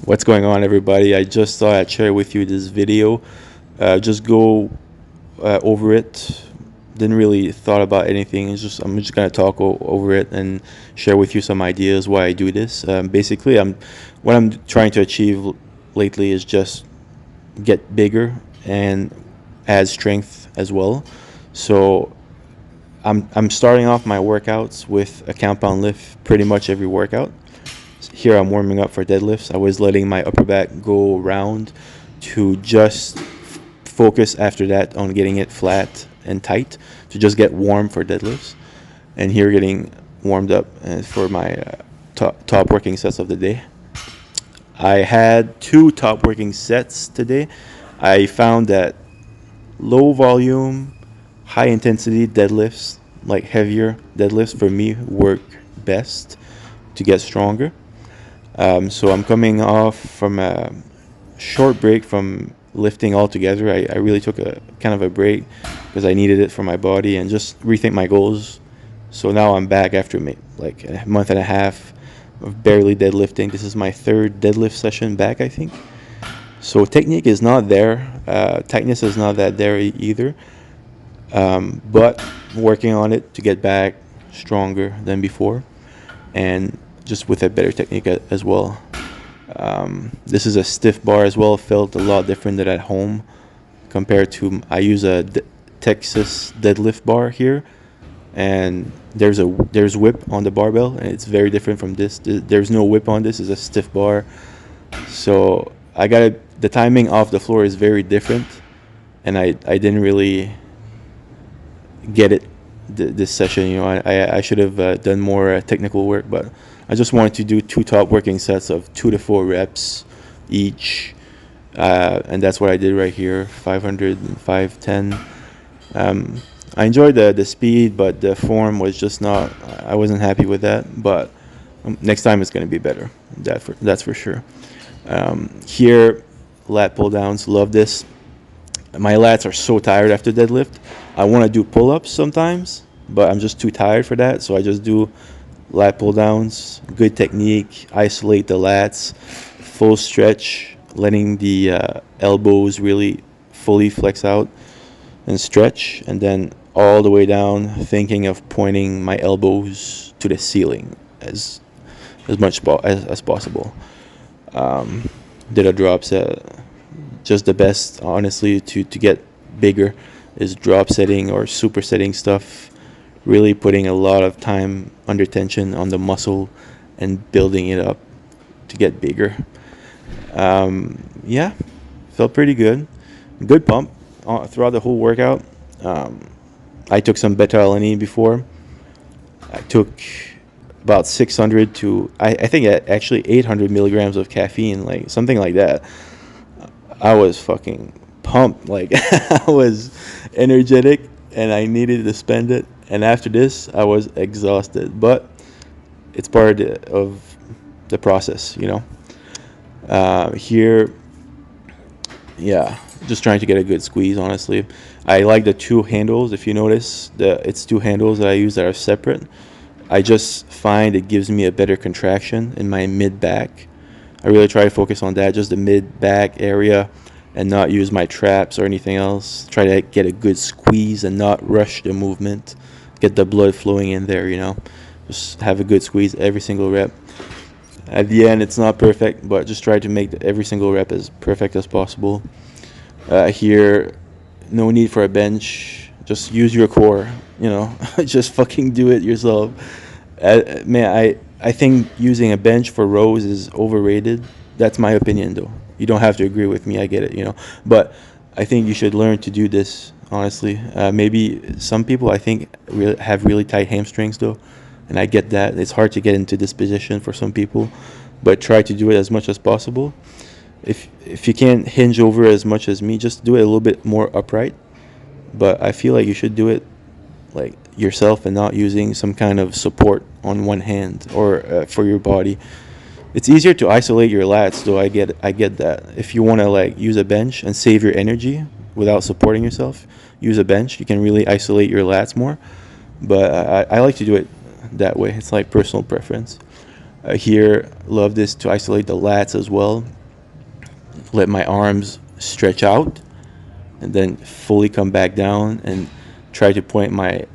What's going on, everybody? I just thought I'd share with you this video. Just go over it. Didn't really thought about anything. I'm just gonna talk over it and share with you some ideas why I do this. Basically, what I'm trying to achieve lately is just get bigger and add strength as well. So I'm starting off my workouts with a compound lift pretty much every workout. Here I'm warming up for deadlifts. I was letting my upper back go round to just focus after that on getting it flat and tight to just get warm for deadlifts. And here getting warmed up for my top working sets of the day. I had 2 top working sets today. I found that low volume, high intensity deadlifts, like heavier deadlifts, for me work best to get stronger. So I'm coming off from a short break from lifting altogether. I really took a kind of a break because I needed it for my body and just rethink my goals. So now I'm back after like a month and a half of barely deadlifting. This is my 3rd deadlift session back, I think. So technique is not there. Tightness is not that there either. But working on it to get back stronger than before and just with a better technique as well. This is a stiff bar as well. Felt a lot different than at home compared to I use a Texas deadlift bar here, and there's whip on the barbell, and it's very different from this. There's no whip on this. It's a stiff bar, so the timing off the floor is very different, and I didn't really get it this session. I should have done more technical work, but I just wanted to do 2 top working sets of 2 to 4 reps each, and that's what I did right here, 500 and 510. I enjoyed the speed, but the form was just not. I wasn't happy with that, but next time it's going to be better. That's for sure. Here, lat pull downs. Love this. My lats are so tired after deadlift. I want to do pull-ups sometimes, but I'm just too tired for that, so I just do lat pull downs. Good technique. Isolate the lats. Full stretch, letting the elbows really fully flex out and stretch, and then all the way down, thinking of pointing my elbows to the ceiling as much as possible. Did a drop set. Just the best, honestly, to get bigger is drop setting or supersetting stuff. Really putting a lot of time under tension on the muscle and building it up to get bigger. Yeah, felt pretty good. Good pump throughout the whole workout. I took some beta-alanine before. I took about 600 to, I think actually 800 milligrams of caffeine, like something like that. I was fucking pumped. Like I was energetic and I needed to spend it. And after this, I was exhausted. But it's part of the process, Here, yeah, just trying to get a good squeeze, honestly. I like the 2 handles. If you notice, it's 2 handles that I use that are separate. I just find it gives me a better contraction in my mid-back. I really try to focus on that, just the mid-back area, and not use my traps or anything else. Try to get a good squeeze and not rush the movement. Get the blood flowing in there, Just have a good squeeze every single rep. At the end, it's not perfect, but just try to make every single rep as perfect as possible. Here, no need for a bench. Just use your core, Just fucking do it yourself. Man, I think using a bench for rows is overrated. That's my opinion, though. You don't have to agree with me. I get it, But I think you should learn to do this, honestly. Maybe some people, I think, have really tight hamstrings, though. And I get that. It's hard to get into this position for some people. But try to do it as much as possible. If you can't hinge over as much as me, just do it a little bit more upright. But I feel like you should do it like yourself and not using some kind of support on one hand or for your body. It's easier to isolate your lats, though. I get that. If you want to like use a bench and save your energy without supporting yourself, use a bench. You can really isolate your lats more. But I like to do it that way. It's like personal preference. Here, love this to isolate the lats as well. Let my arms stretch out and then fully come back down and try to point my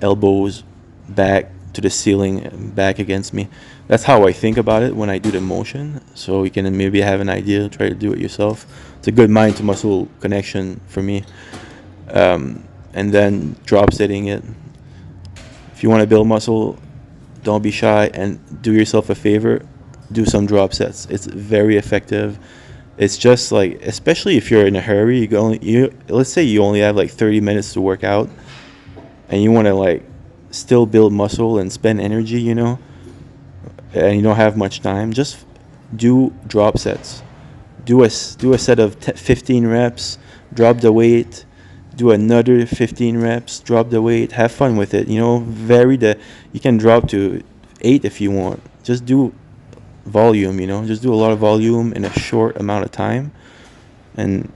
elbows back to the ceiling and back against me. That's how I think about it when I do the motion. So you can maybe have an idea, try to do it yourself. It's a good mind to muscle connection for me. And then drop setting it. If you want to build muscle, don't be shy and do yourself a favor. Do some drop sets. It's very effective. It's just like, especially if you're in a hurry, let's say you only have like 30 minutes to work out, and you want to like still build muscle and spend energy, and you don't have much time. Just do drop sets. Do a set of 15 reps. Drop the weight. Do another 15 reps. Drop the weight. Have fun with it. Vary the. You can drop to 8 if you want. Just do volume. Just do a lot of volume in a short amount of time, and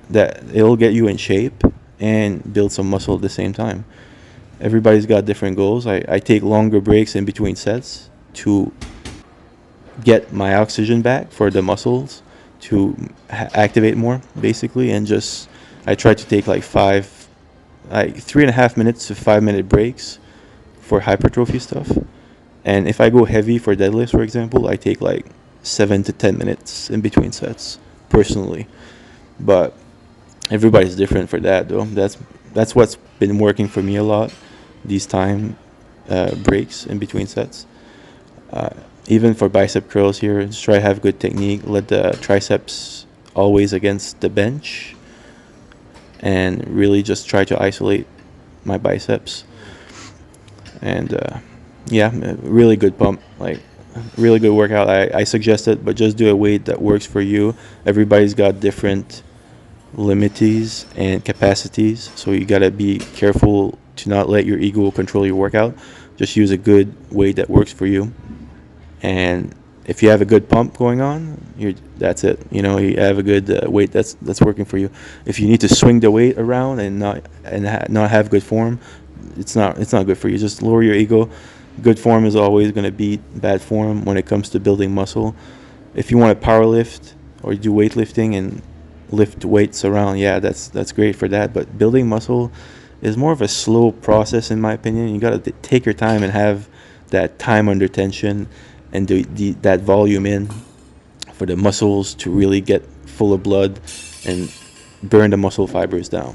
that it'll get you in shape and build some muscle at the same time. Everybody's got different goals. I take longer breaks in between sets to get my oxygen back for the muscles to activate more, basically, and just I try to take like 3.5 minutes to 5 minute breaks for hypertrophy stuff. And if I go heavy for deadlifts, for example, I take like 7 to 10 minutes in between sets, personally. But everybody's different for that, though. That's what's been working for me a lot. These time breaks in between sets. Even for bicep curls here, just try to have good technique. Let the triceps always against the bench, and really just try to isolate my biceps. And really good pump, like really good workout. I suggest it, but just do a weight that works for you. Everybody's got different limits and capacities, so you gotta be careful to not let your ego control your workout. Just use a good weight that works for you. And if you have a good pump going on, that's it. You have a good weight that's working for you. If you need to swing the weight around and not have good form, it's not good for you. Just lower your ego. Good form is always going to beat bad form when it comes to building muscle. If you want to power lift or do weightlifting and lift weights around, that's great for that. But building muscle is more of a slow process, in my opinion. You got to take your time and have that time under tension and that volume in for the muscles to really get full of blood and burn the muscle fibers down.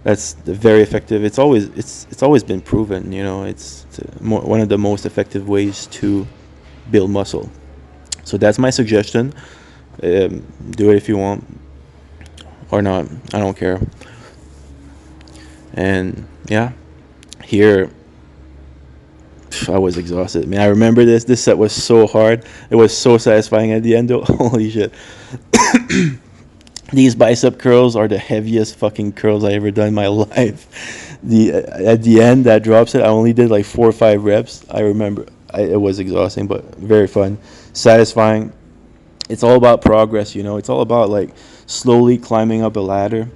That's very effective. It's always been proven. It's one of the most effective ways to build muscle. So that's my suggestion. Do it if you want or not. I don't care. And here I was exhausted. Man, I remember this set was so hard. It was so satisfying at the end, though. Holy shit. These bicep curls are the heaviest fucking curls I ever done in my life. At the end, that drop set, I only did like 4 or 5 reps. I remember it was exhausting, but very fun, satisfying. It's all about progress, It's all about like slowly climbing up a ladder.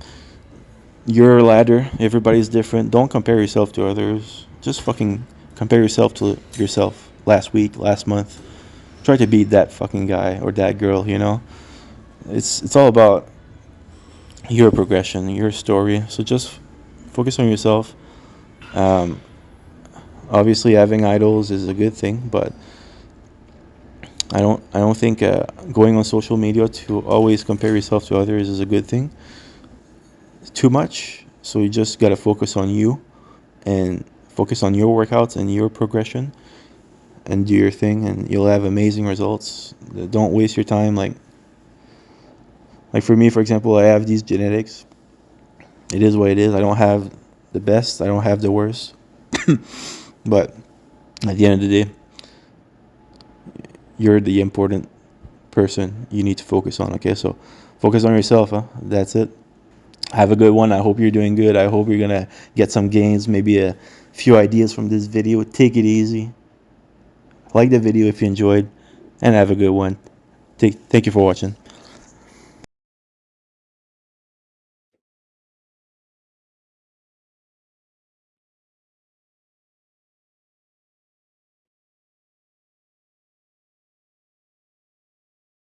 Your ladder, everybody's different. Don't compare yourself to others. Just fucking compare yourself to yourself last week, last month. Try to beat that fucking guy or that girl, It's all about your progression, your story. So just focus on yourself. Obviously, having idols is a good thing, but I don't think going on social media to always compare yourself to others is a good thing. Too much. So you just gotta focus on you and focus on your workouts and your progression, and do your thing, and you'll have amazing results. Don't waste your time. Like for me, for example, I have these genetics. It is what it is. I don't have the best. I don't have the worst. But at the end of the day, you're the important person you need to focus on. Okay, so focus on yourself. That's it. Have a good one. I hope you're doing good. I hope you're gonna get some gains, maybe a few ideas from this video. Take it easy. Like the video if you enjoyed, and have a good one. Thank you for watching.